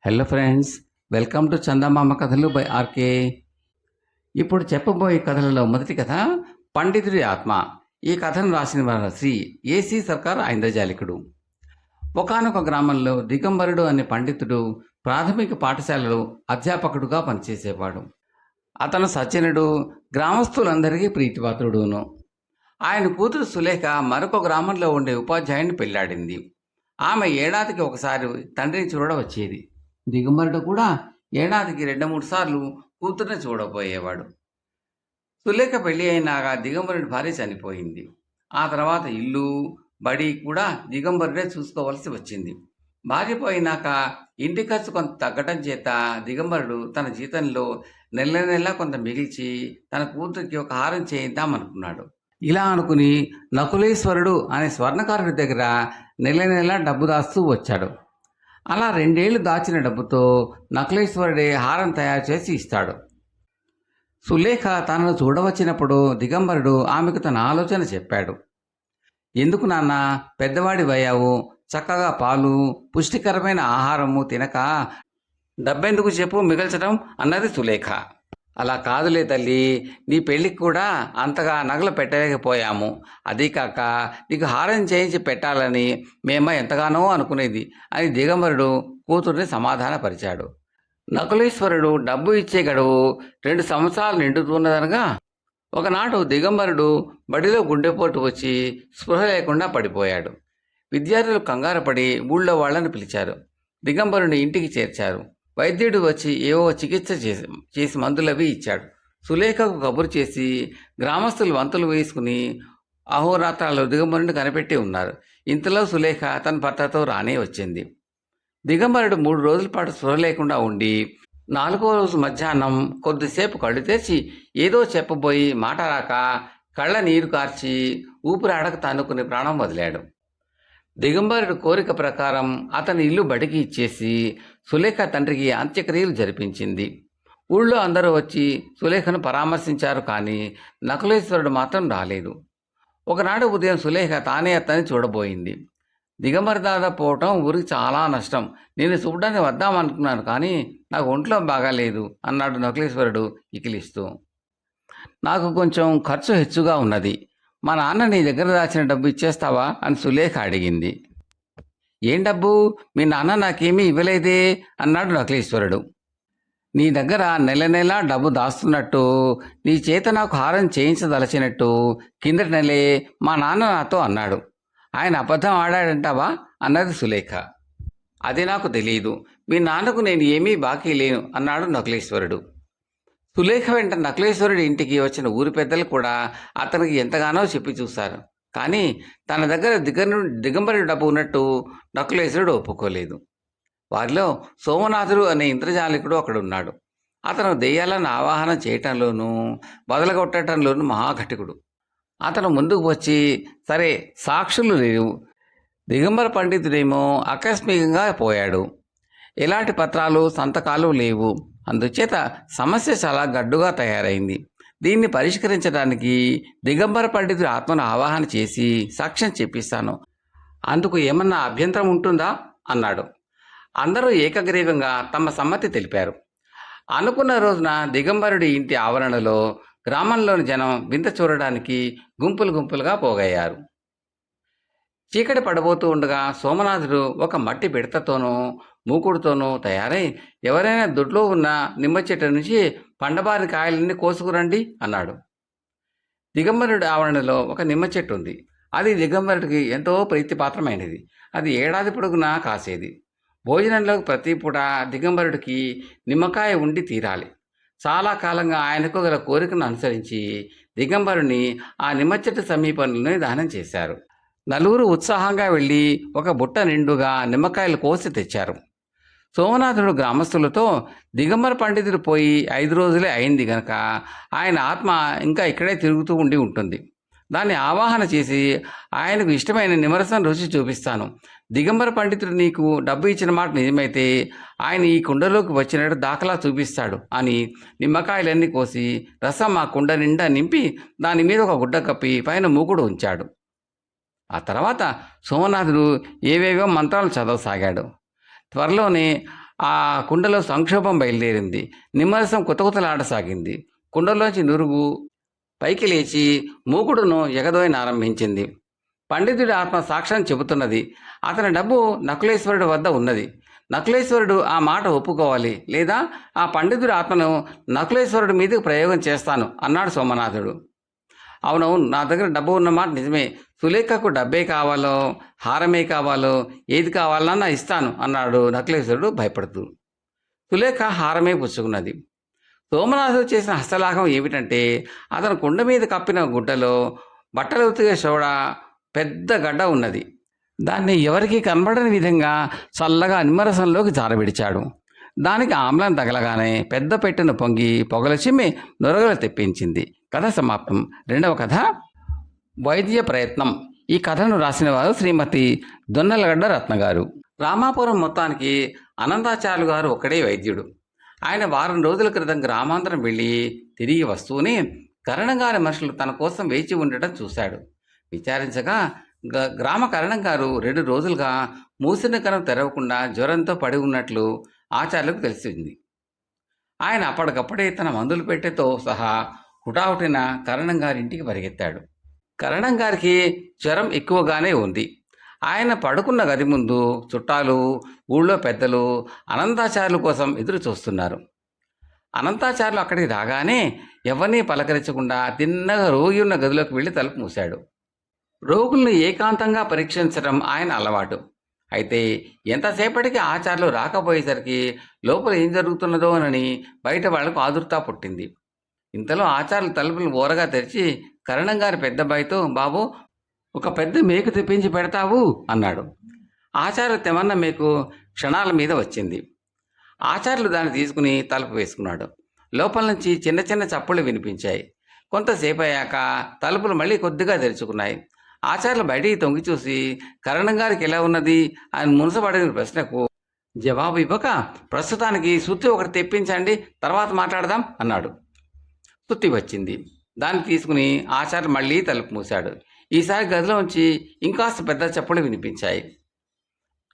Hello friends, welcome to చందమామ కథలు by RK. ఇప్పుడు చెప్పబోయే కథలలో మొదటి కథ పండితుడి ఆత్మ. ఈ కథను రాసిన వారు శ్రీ ఏసీ సర్కార్ ఐంద్రజాలికుడు. ఒకానొక గ్రామంలో దిగంబరుడు అనే పండితుడు ప్రాథమిక పాఠశాలలో అధ్యాపకుడుగా పనిచేసేవాడు. అతను సజ్జనుడు, గ్రామస్తులందరికీ ప్రీతిపాత్రుడును. ఆయన కూతురు సులేఖ మరొక గ్రామంలో ఉండే ఉపాధ్యాయుని పెళ్లాడింది. ఆమె ఏడాదికి ఒకసారి తండ్రిని చూడవచ్చేది. దిగంబరుడు కూడా ఏడాదికి 2-3 సార్లు కూతుర్ని చూడబోయేవాడు. సులేఖ పెళ్లి అయినాక దిగంబరుడి భార్య చనిపోయింది. ఆ తర్వాత ఇల్లు, బడి కూడా దిగంబరుడే చూసుకోవలసి వచ్చింది. భార్య పోయినాక ఇంటి ఖర్చు కొంత తగ్గటం చేత దిగంబరుడు తన జీతంలో నెల నెలా కొంత మిగిల్చి తన కూతురికి ఒక హారం చేయిద్దామనుకున్నాడు. ఇలా అనుకుని నకులేశ్వరుడు అనే స్వర్ణకారుడి దగ్గర నెల నెలా డబ్బు దాస్తూ వచ్చాడు. అలా 2 ఏళ్లు దాచిన డబ్బుతో నకులేశ్వరుడే హారం తయారు చేసి ఇస్తాడు. సులేఖ తనను చూడవచ్చినప్పుడు దిగంబరుడు ఆమెకు తన ఆలోచన చెప్పాడు. ఎందుకు నాన్న, పెద్దవాడివయ్యావు, చక్కగా పాలు, పుష్టికరమైన ఆహారము తినక డబ్బెందుకు చెప్పు మిగల్చడం అన్నది సులేఖ. అలా కాదులే తల్లి, నీ పెళ్ళికి కూడా అంతగా నగలు పెట్టలేకపోయాము. అదీ కాక నీకు హారం చేయించి పెట్టాలని మేమ ఎంతగానో అనుకునేది అని దిగంబరుడు కూతుర్ని సమాధానపరిచాడు. నకులేశ్వరుడు డబ్బు ఇచ్చే గడువు 2 సంవత్సరాలు నిండుతున్నదనగా ఒకనాడు దిగంబరుడు బడిలో గుండెపోటు వచ్చి స్పృహ లేకుండా పడిపోయాడు. విద్యార్థులు కంగారు పడి ఊళ్ళో వాళ్ళని పిలిచారు. దిగంబరుని ఇంటికి చేర్చారు. వైద్యుడు వచ్చి ఏవో చికిత్స చేసి మందులవి ఇచ్చాడు. సులేఖకు కబురు చేసి గ్రామస్తులు వంతులు వేసుకుని అహోరాత్రాలు దిగంబరుని కనిపెట్టి ఉన్నారు. ఇంతలో సులేఖ తన భర్తతో రానే వచ్చింది. దిగంబరుడు 3 రోజుల పాటు స్పృహ లేకుండా ఉండి 4వ రోజు మధ్యాహ్నం కొద్దిసేపు కళ్ళు తెరిచి ఏదో చెప్పబోయి మాట రాక కళ్ళ నీరు కార్చి ఊపిరాడక తన్నుకుని ప్రాణం వదిలాడు. దిగంబరుడు కోరిక ప్రకారం అతని ఇల్లు బడికి ఇచ్చేసి సులేఖ తండ్రికి అంత్యక్రియలు జరిపించింది. ఊళ్ళో అందరూ వచ్చి సులేఖను పరామర్శించారు, కానీ నకులేశ్వరుడు మాత్రం రాలేదు. ఒకనాడు ఉదయం సులేఖ తానే అతన్ని చూడబోయింది. దిగంబరి దాదా పోవటం ఊరికి చాలా నష్టం. నేను చూడడానికి వద్దామనుకున్నాను, కానీ నాకు ఒంట్లో బాగాలేదు అన్నాడు నకులేశ్వరుడు ఇకిలిస్తూ. నాకు కొంచెం ఖర్చు హెచ్చుగా ఉన్నది. మా నాన్న నీ దగ్గర దాచిన డబ్బు ఇచ్చేస్తావా అని సులేఖ అడిగింది. ఏం డబ్బు? మీ నాన్న నాకేమీ ఇవ్వలేదే అన్నాడు నకులేశ్వరుడు. నీ దగ్గర నెల నెలా డబ్బు దాస్తున్నట్టు, నీ చేత నాకు హారం చేయించదలచినట్టు కిందటి నెలే మా నాన్న నాతో అన్నాడు. ఆయన అబద్ధం ఆడాడంటావా అన్నది సులేఖ. అది నాకు తెలియదు. మీ నాన్నకు నేను ఏమీ బాకీ లేను అన్నాడు నకులేశ్వరుడు. సులేఖ వెంట నకులేశ్వరుడి ఇంటికి వచ్చిన ఊరి పెద్దలు కూడా అతనికి ఎంతగానో చెప్పి చూశారు, కానీ తన దగ్గర దిగంబరి డబ్బు ఉన్నట్టు నకులేశ్వరుడు ఒప్పుకోలేదు. వారిలో సోమనాథుడు అనే ఇంద్రజాలికుడు అక్కడున్నాడు. అతను దెయ్యాలను ఆవాహన చేయటంలోనూ బదలగొట్టడంలోనూ మహాఘటికుడు. అతను ముందుకు వచ్చి, సరే సాక్షులు లేవు, దిగంబర పండితుడేమో ఆకస్మికంగా పోయాడు, ఎలాంటి పత్రాలు సంతకాలు లేవు, అందుచేత సమస్య చాలా గడ్డుగా తయారైంది. దీన్ని పరిష్కరించడానికి దిగంబర పండితుడి ఆత్మను ఆవాహన చేసి సాక్ష్యం చెప్పిస్తాను. అందుకు ఏమన్నా అభ్యంతరం ఉంటుందా అన్నాడు. అందరూ ఏకగ్రీవంగా తమ సమ్మతి తెలిపారు. అనుకున్న రోజున దిగంబరుడి ఇంటి ఆవరణలో గ్రామంలోని జనం వింత చూడడానికి గుంపులు గుంపులుగా పోగయ్యారు. చీకటి పడబోతూ ఉండగా సోమనాథుడు ఒక మట్టి పిడతతోనూ మూకుడుతోనూ తయారై, ఎవరైనా దొడ్లో ఉన్న నిమ్మ చెట్టు నుంచి పండబారి కాయలన్నీ కోసుకురండి అన్నాడు. దిగంబరుడి ఆవరణలో ఒక నిమ్మ చెట్టు ఉంది. అది దిగంబరుడికి ఎంతో ప్రీతిపాత్రమైనది. అది ఏడాది పొడుగునా కాసేది. భోజనంలో ప్రతి పూట దిగంబరుడికి నిమ్మకాయ ఉండి తీరాలి. చాలా కాలంగా ఆయనకు గల కోరికను అనుసరించి దిగంబరుని ఆ నిమ్మ చెట్టు సమీపంలోనే దహనం చేశారు. నలుగురు ఉత్సాహంగా వెళ్ళి ఒక బుట్ట నిండుగా నిమ్మకాయలు కోసి తెచ్చారు. సోమనాథుడు గ్రామస్తులతో, దిగంబర పండితుడు పోయి 5 రోజులే అయింది గనక ఆయన ఆత్మ ఇంకా ఇక్కడే తిరుగుతూ ఉండి ఉంటుంది. దాన్ని ఆవాహన చేసి ఆయనకు ఇష్టమైన నిమ్మరసం రుచి చూపిస్తాను. దిగంబర పండితుడు నీకు డబ్బు ఇచ్చిన మాట నిజమైతే ఆయన ఈ కుండలోకి వచ్చినట్టు దాఖలా చూపిస్తాడు అని నిమ్మకాయలన్నీ కోసి రసం ఆ కుండ నిండా నింపి దాని మీద ఒక గుడ్డ కప్పి పైన మూకుడు ఉంచాడు. ఆ తర్వాత సోమనాథుడు ఏవేవో మంత్రాలు చదవసాగాడు. త్వరలోనే ఆ కుండలో సంక్షోభం బయలుదేరింది. నిమ్మరసం కుతకుతలాడసాగింది. కుండలోంచి నురుగు పైకి లేచి మూకుడును ఎగదోయనారంభించింది. పండితుడి ఆత్మ సాక్ష్యం చెబుతున్నది. అతని డబ్బు నకులేశ్వరుడి వద్ద ఉన్నది. నకులేశ్వరుడు ఆ మాట ఒప్పుకోవాలి, లేదా ఆ పండితుడి ఆత్మను నకులేశ్వరుడి మీదకి ప్రయోగం చేస్తాను అన్నాడు సోమనాథుడు. అవునవును, నా దగ్గర డబ్బు ఉన్నమాట నిజమే. సులేఖకు డబ్బే కావాలో హారమే కావాలో ఏది కావాలన్నా ఇస్తాను అన్నాడు నకులేశ్వరుడు భయపడుతూ. సులేఖ హారమే పుచ్చుకున్నది. సోమనాథుడు చేసిన హస్తలాఘం ఏమిటంటే, అతను కుండ మీద కప్పిన గుడ్డలో బట్టలు ఉతికే సోడ పెద్ద గడ్డ ఉన్నది. దాన్ని ఎవరికీ కనబడని విధంగా చల్లగా నిమ్మరసంలోకి జారవిడిచాడు. దానికి ఆమ్లం తగలగానే పెద్ద పెట్టెను పొంగి పొగల చిమ్మి నొరగలు తెప్పించింది. కథ సమాప్తం. రెండవ కథ వైద్య ప్రయత్నం. ఈ కథను రాసిన వారు శ్రీమతి దొన్నలగడ్డ రత్న గారు. రామాపురం మొత్తానికి అనంతాచార్యులు గారు ఒక్కడే వైద్యుడు. ఆయన వారం రోజుల క్రితం గ్రామాంతరం వెళ్ళి తిరిగి వస్తూనే కరణంగారి మనుషులు తన కోసం వేచి ఉండటం చూశాడు. విచారించగా గ్రామ కరణం గారు 2 రోజులుగా మూసిన కనం తెరవకుండా జ్వరంతో పడి ఉన్నట్లు ఆచార్యులకు తెలిసింది. ఆయన అప్పటికప్పుడే తన మందులు పెట్టెతో సహా హుటాహుటిన కరణం గారి ఇంటికి పరిగెత్తాడు. కరణం గారికి జ్వరం ఎక్కువగానే ఉంది. ఆయన పడుకున్న గది ముందు చుట్టాలు, ఊళ్ళో పెద్దలు అనంతాచార్యుల కోసం ఎదురు చూస్తున్నారు. అనంతాచార్యులు అక్కడికి రాగానే ఎవరినీ పలకరించకుండా తిన్నగా రోగి ఉన్న గదిలోకి వెళ్ళి తలుపు మూశాడు. రోగుల్ని ఏకాంతంగా పరీక్షించడం ఆయన అలవాటు. అయితే ఎంతసేపటికి ఆచార్యులు రాకపోయేసరికి లోపల ఏం జరుగుతున్నదోనని బయట వాళ్లకు ఆదుర్తా పుట్టింది. ఇంతలో ఆచార్యులు తలుపులు ఓరగా తెరిచి కరణం గారి పెద్దబ్బాయితో, బాబు, ఒక పెద్ద మేకు తెప్పించి పెడతావు అన్నాడు. ఆచార్యులు తెమన్న మేకు క్షణాల మీద వచ్చింది. ఆచార్యులు దాన్ని తీసుకుని తలుపు వేసుకున్నాడు. లోపల నుంచి చిన్న చిన్న చప్పుళ్ళు వినిపించాయి. కొంతసేపు అయ్యాక తలుపులు మళ్ళీ కొద్దిగా తెరుచుకున్నాయి. ఆచార్యులు బయటికి తొంగి చూసి కరణం గారికి ఎలా ఉన్నది అని మునసపడిన ప్రశ్నకు జవాబు ఇవ్వక, ప్రస్తుతానికి సుత్తి ఒకటి తెప్పించండి, తర్వాత మాట్లాడదాం అన్నాడు. సుత్తి వచ్చింది. దాన్ని తీసుకుని ఆచార్యులు మళ్ళీ తలుపు మూశాడు. ఈసారి గదిలోంచి ఇంకాస్త పెద్ద చప్పుళ్ళు వినిపించాయి.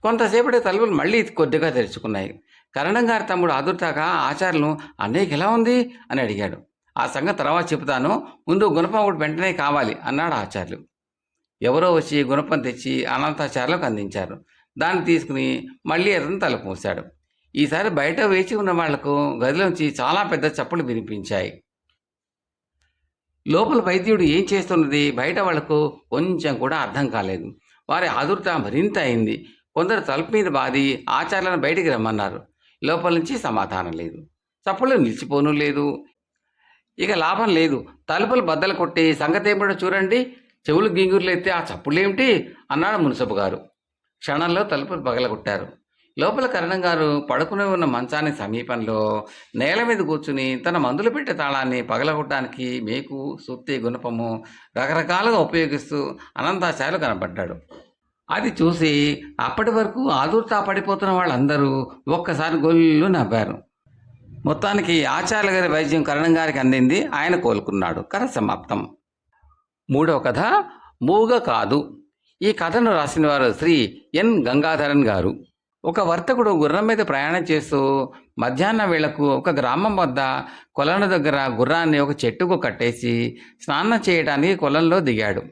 కొంతసేపటి తలుపులు మళ్ళీ కొద్దిగా తెరుచుకున్నాయి. కరణం గారి తమ్ముడు ఆదుర్తాగా ఆచార్యులను, అన్నయ్యకి ఎలా ఉంది అని అడిగాడు. ఆ సంగతి తర్వాత చెబుతాను, ముందు గుణపం ఒకటి వెంటనే కావాలి అన్నాడు ఆచార్యులు. ఎవరో వచ్చి గుణపం తెచ్చి అనంతాచార్యులకు అందించారు. దాన్ని తీసుకుని మళ్ళీ అతను తలుపు మూశాడు. ఈసారి బయట వేచి ఉన్న వాళ్లకు గదిలోంచి చాలా పెద్ద చప్పులు వినిపించాయి. లోపల వైద్యుడు ఏం చేస్తున్నది బయట వాళ్లకు కొంచెం కూడా అర్థం కాలేదు. వారి ఆదుర్త మరింత అయింది. కొందరు తలుపు మీద బాది ఆచార్యులను బయటికి రమ్మన్నారు. లోపల నుంచి సమాధానం లేదు. చప్పుళ్ళు నిలిచిపోను లేదు. ఇక లాభం లేదు. తలుపులు బద్దలు కొట్టి సంగతేమిటో చూడండి, చెవులు గింగుర్లు ఎత్తే ఆ చప్పుళ్ళేమిటి అన్నాడు మున్సబు గారు. క్షణంలో తలుపులు పగలగొట్టారు. లోపల కరణం గారు పడుకుని ఉన్న మంచానికి సమీపంలో నేల మీద కూర్చుని తన మందులు పెట్టే తాళాన్ని పగలగొట్టడానికి మేకు, సుత్తి, గుణపము రకరకాలుగా ఉపయోగిస్తూ అనంతాచార్యులు కనబడ్డాడు. అది చూసి అప్పటి వరకు ఆదుర్తా పడిపోతున్న వాళ్ళందరూ ఒక్కసారి గొల్లు నవ్వారు. మొత్తానికి ఆచార్యుల గారి వైద్యం కరణం గారికి అందింది. ఆయన కోలుకున్నాడు. కథ సమాప్తం. మూడవ కథ మూగ కాదు. ఈ కథను రాసిన వారు శ్రీ ఎన్ గంగాధరన్ గారు. ఒక వర్తకుడు గుర్రం మీద ప్రయాణం చేస్తూ మధ్యాహ్నం వేళకు ఒక గ్రామం వద్ద కొలను దగ్గర గుర్రాన్ని ఒక చెట్టుకు కట్టేసి స్నానం చేయడానికి కొలంలో దిగాడు.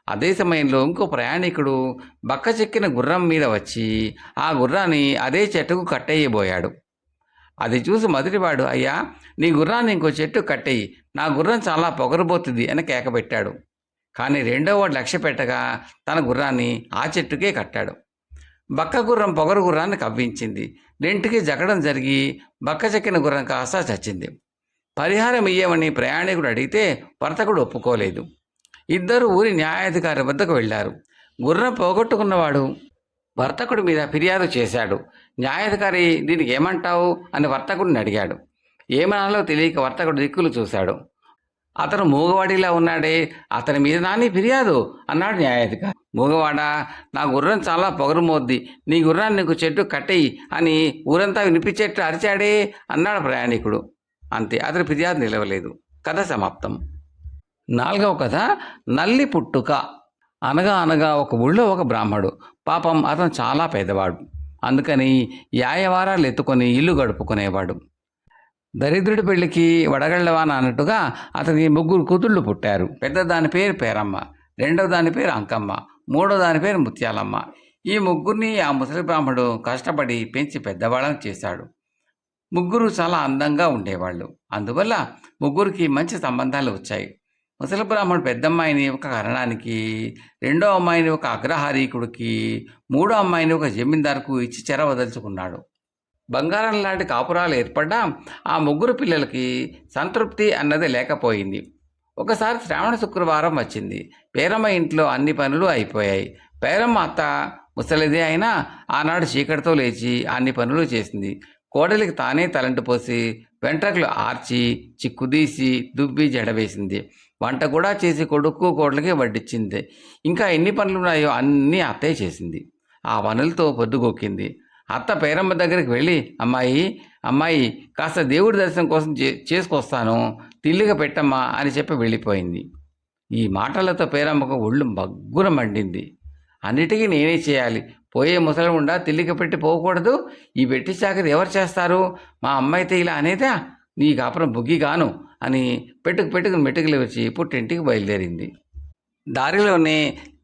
అదే సమయంలో ఇంకో ప్రయాణికుడు బక్క చెక్కిన గుర్రం మీద వచ్చి ఆ గుర్రాన్ని అదే చెట్టుకు కట్టేయబోయాడు. అది చూసి మొదటివాడు, అయ్యా, నీ గుర్రాన్ని ఇంకో చెట్టు కట్టేయి, నా గుర్రం చాలా పొగరబోతుంది అని కేకపెట్టాడు. కానీ రెండోవాడు లక్ష్య పెట్టగా తన గుర్రాన్ని ఆ చెట్టుకే కట్టాడు. బక్క గుర్రం పొగరు గుర్రాన్ని కవ్వించింది. రెంటికి జగడం జరిగి బక్క చెక్కిన గుర్రం కాస్త చచ్చింది. పరిహారం ఇయ్యమని ప్రయాణికుడు అడిగితే వర్తకుడు ఒప్పుకోలేదు. ఇద్దరు ఊరి న్యాయాధికారి వద్దకు వెళ్ళారు. గుర్రం పోగొట్టుకున్నవాడు వర్తకుడి మీద ఫిర్యాదు చేశాడు. న్యాయాధికారి దీనికి ఏమంటావు అని వర్తకుడిని అడిగాడు. ఏమనాలో తెలియక వర్తకుడు దిక్కులు చూశాడు. అతను మూగవాడిలా ఉన్నాడే, అతని మీద నాని ఫిర్యాదు అన్నాడు న్యాయాధికారి. మూగవాడా, నా గుర్రం చాలా పొగరుమోద్ది, నీ గుర్రాన్ని నీకు చెట్టు కట్టేయి అని ఊరంతా వినిపించేట్టు అరిచాడే అన్నాడు ప్రయాణికుడు. అంతే, అతని ఫిర్యాదు నిలవలేదు. కథ సమాప్తం. నాలుగవ కథ నల్లి పుట్టుక. అనగా అనగా ఒక ఊళ్ళో ఒక బ్రాహ్మడు. పాపం అతను చాలా పేదవాడు. అందుకని యాయవారాలు ఎత్తుకొని ఇల్లు గడుపుకునేవాడు. దరిద్రుడి పెళ్లికి వడగళ్ళవాన అన్నట్టుగా అతనికి 3 కూతుళ్ళు పుట్టారు. పెద్ద దాని పేరు పేరమ్మ, రెండో దాని పేరు అంకమ్మ, మూడో దాని పేరు ముత్యాలమ్మ. ఈ ముగ్గురిని ఆ ముసలి బ్రాహ్మడు కష్టపడి పెంచి పెద్దవాళ్ళని చేశాడు. ముగ్గురు చాలా అందంగా ఉండేవాళ్ళు. అందువల్ల ముగ్గురికి మంచి సంబంధాలు వచ్చాయి. ముసలి బ్రాహ్మణుడు పెద్దమ్మాయిని ఒక కరణానికి, రెండో అమ్మాయిని ఒక అగ్రహారీకుడికి, మూడో అమ్మాయిని ఒక జమీందారుకు ఇచ్చి చెరవదలుచుకున్నాడు. బంగారం లాంటి కాపురాలు ఏర్పడ్డా ఆ ముగ్గురు పిల్లలకి సంతృప్తి అన్నది లేకపోయింది. ఒకసారి శ్రావణ శుక్రవారం వచ్చింది. పేరమ్మ ఇంట్లో అన్ని పనులు అయిపోయాయి. పేరమ్మ అత్త ముసలిదే అయినా ఆనాడు చీకటితో లేచి అన్ని పనులు చేసింది. కోడలికి తానే తలంటు పోసి వెంట్రుకలు ఆర్చి చిక్కుదీసి దుబ్బి జడవేసింది. వంట కూడా చేసి కొడుకు కోడలికి వడ్డించింది. ఇంకా ఎన్ని పనులు ఉన్నాయో అన్నీ అత్తయ్య చేసింది. ఆ పనులతో పొద్దుగొక్కింది. అత్త పేరమ్మ దగ్గరికి వెళ్ళి, అమ్మాయి కాస్త దేవుడి దర్శనం కోసం చేసుకొస్తాను, తిల్లిగా పెట్టమ్మా అని చెప్పి వెళ్ళిపోయింది. ఈ మాటలతో పేరమ్మకు ఒళ్ళు బగ్గున మండింది. అన్నిటికీ నేనే చేయాలి, పోయే ముసలి ఉండా తిల్లిక పెట్టి పోకూడదు, ఈ వెట్టి చాకరి ఎవరు చేస్తారు, మా అమ్మాయితే ఇలా అనేదా, నీ కాపురం బుగ్గిగాను అని పెట్టుకు మెట్టుకులు వచ్చి పుట్టింటికి బయలుదేరింది. దారిలోనే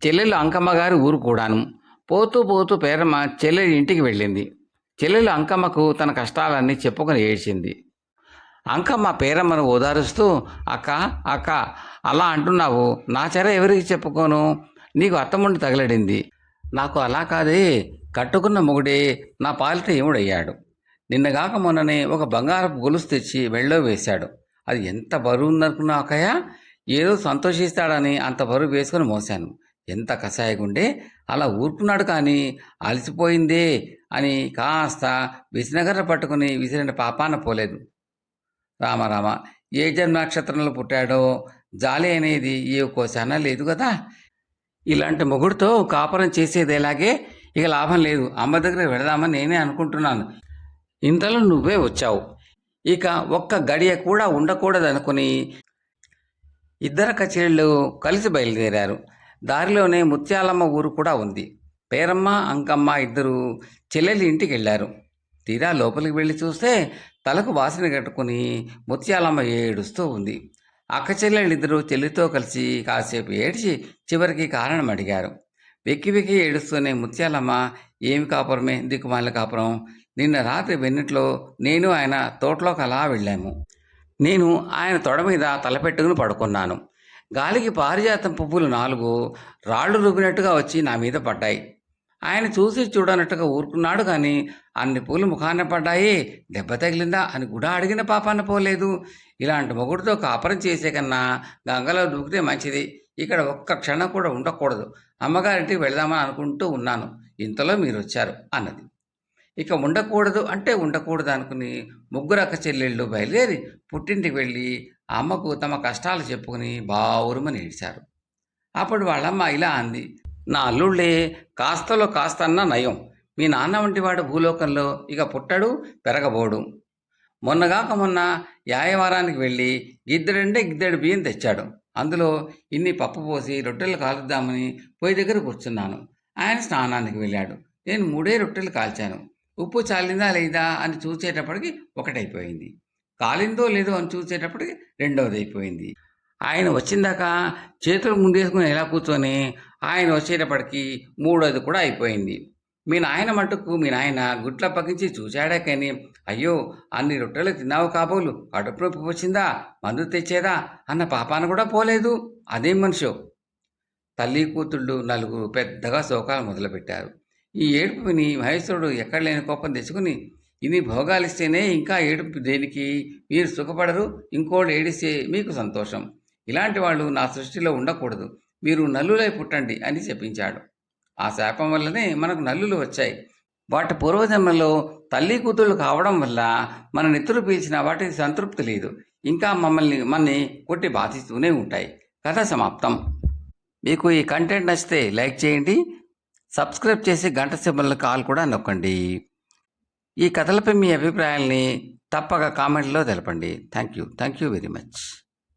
చెల్లెలు అంకమ్మ గారి ఊరు కూడాను. పోతూ పోతూ పేరమ్మ చెల్లెలి ఇంటికి వెళ్ళింది. చెల్లెలు అంకమ్మకు తన కష్టాలన్నీ చెప్పుకొని ఏడ్చింది. అంకమ్మ పేరమ్మను ఓదారుస్తూ, అక్క అలా అంటున్నావు, నా చెర ఎవరికి చెప్పుకోను, నీకు అత్తముండి తగలడింది, నాకు అలా కాదే, కట్టుకున్న మొగుడే నా పాలిట ఏముడయ్యాడు, నిన్నగాక మొన్ననే ఒక బంగారపు గొలుసు తెచ్చి వెళ్ళో వేశాడు, అది ఎంత బరువు ఉందనుకున్నావు అక్కయ్య, ఏదో సంతోషిస్తాడని అంత బరువు వేసుకొని మోశాను, ఎంత కషాయగుండే అలా ఊరుకున్నాడు, కానీ అలసిపోయిందే అని కాస్త విసనగర్ర పట్టుకుని విసిరిన పాపాన పోలేదు. రామ ఏ జన్మ నక్షత్రంలో పుట్టాడో జాలి అనేది ఏ కోశాన లేదు కదా. ఇలాంటి మొగుడితో కాపురం చేసేది ఎలాగే, ఇక లాభం లేదు, అమ్మ దగ్గర వెళదామని నేనే అనుకుంటున్నాను, ఇంతలో నువ్వే వచ్చావు, ఇక ఒక్క గడియ కూడా ఉండకూడదనుకుని ఇద్దరు కచేళ్ళు కలిసి బయలుదేరారు. దారిలోనే ముత్యాలమ్మ ఊరు కూడా ఉంది. పేరమ్మ అంకమ్మ ఇద్దరు చెల్లెలి ఇంటికి వెళ్ళారు. తీరా లోపలికి వెళ్ళి చూస్తే తలకు వాసన కట్టుకుని ముత్యాలమ్మ ఏడుస్తూ ఉంది. అక్క చెల్లెళ్ళిద్దరూ చెల్లితో కలిసి కాసేపు ఏడ్చి చివరికి కారణం అడిగారు. వెక్కి ఏడుస్తూనే ముత్యాలమ్మ, ఏమి కాపురమే దిక్కుమాల కాపురం, నిన్న రాత్రి వెన్నిట్లో నేను ఆయన తోటలోకి అలా వెళ్ళాము, నేను ఆయన తొడ మీద తలపెట్టుకుని పడుకున్నాను, గాలికి పారిజాతం పువ్వులు 4 రాళ్ళు రుబ్బినట్టుగా వచ్చి నా మీద పడ్డాయి, ఆయన చూసి చూడనట్టుగా ఊరుకున్నాడు, కానీ అన్ని పూలు ముఖాన పడ్డాయి, దెబ్బ తగిలిందా అని కూడా అడిగిన పాపాన పోలేదు, ఇలాంటి మొగుడితో కాపురం చేసే కన్నా గంగలో దూకితే మంచిది, ఇక్కడ ఒక్క క్షణం కూడా ఉండకూడదు, అమ్మగారింటికి వెళదామని అనుకుంటూ ఉన్నాను, ఇంతలో మీరు వచ్చారు అన్నది. ఇక ఉండకూడదు అంటే ఉండకూడదు అనుకుని ముగ్గురు అక్క చెల్లెళ్ళు బయలుదేరి పుట్టింటికి వెళ్ళి అమ్మకు తమ కష్టాలు చెప్పుకుని బావురుమని ఏడ్చారు. అప్పుడు వాళ్ళమ్మ ఇలా అంది, నా అల్లుళ్ళే కాస్తలో కాస్తన్నా నయం, మీ నాన్న వంటి వాడు భూలోకంలో ఇక పుట్టడు పెరగబోడు, మొన్నగాక మొన్న యాయవారానికి వెళ్ళి గిద్దెడు బియ్యం తెచ్చాడు, అందులో ఇన్ని పప్పు పోసి రొట్టెలు కాలుద్దామని పొయ్యి దగ్గర కూర్చున్నాను, ఆయన స్నానానికి వెళ్ళాడు, నేను 3 రొట్టెలు కాల్చాను, ఉప్పు చాలిందా లేదా అని చూసేటప్పటికి ఒకటైపోయింది, కాలిందో లేదో అని చూసేటప్పటికి రెండవది అయిపోయింది, ఆయన వచ్చిందాక చేతులు ముందేసుకుని ఎలా కూర్చొని ఆయన వచ్చేటప్పటికి 3వది కూడా అయిపోయింది, మీ నాయన మటుకు మీ నాయన గుట్ల పగించి చూశాడా, కానీ అయ్యో అన్ని రొట్టెలు తిన్నావు కాబోలు, కడుపు నొప్పి వచ్చిందా, మందు తెచ్చేదా అన్న పాపాన కూడా పోలేదు, అదేం మనిషో. తల్లి కూతుళ్ళు 4 పెద్దగా శోకాలు మొదలుపెట్టారు. ఈ ఏడుపు విని మహేశ్వరుడు ఎక్కడ లేని కోపం తెచ్చుకుని, ఇన్ని భోగాలిస్తేనే ఇంకా ఏడుపు దేనికి, మీరు సుఖపడరు, ఇంకోళ్ళు ఏడిస్తే మీకు సంతోషం, ఇలాంటి వాళ్ళు నా సృష్టిలో ఉండకూడదు, మీరు నల్లులై పుట్టండి అని చెప్పించాడు. ఆ శాపం వల్లనే మనకు నల్లులు వచ్చాయి, వాటి పూర్వజన్మలో తల్లి కూతుళ్ళు కావడం వల్ల మన నెత్తురు పీల్చిన వాటికి సంతృప్తి లేదు, ఇంకా మనని కొట్టి బాధిస్తూనే ఉంటాయి. కథ సమాప్తం. మీకు ఈ కంటెంట్ నచ్చితే లైక్ చేయండి, సబ్స్క్రైబ్ చేసి గంట సింబల్ కాల్ కూడా నొక్కండి. ఈ కథలపై మీ అభిప్రాయాల్ని తప్పక కామెంట్లో తెలపండి. Thank you very much.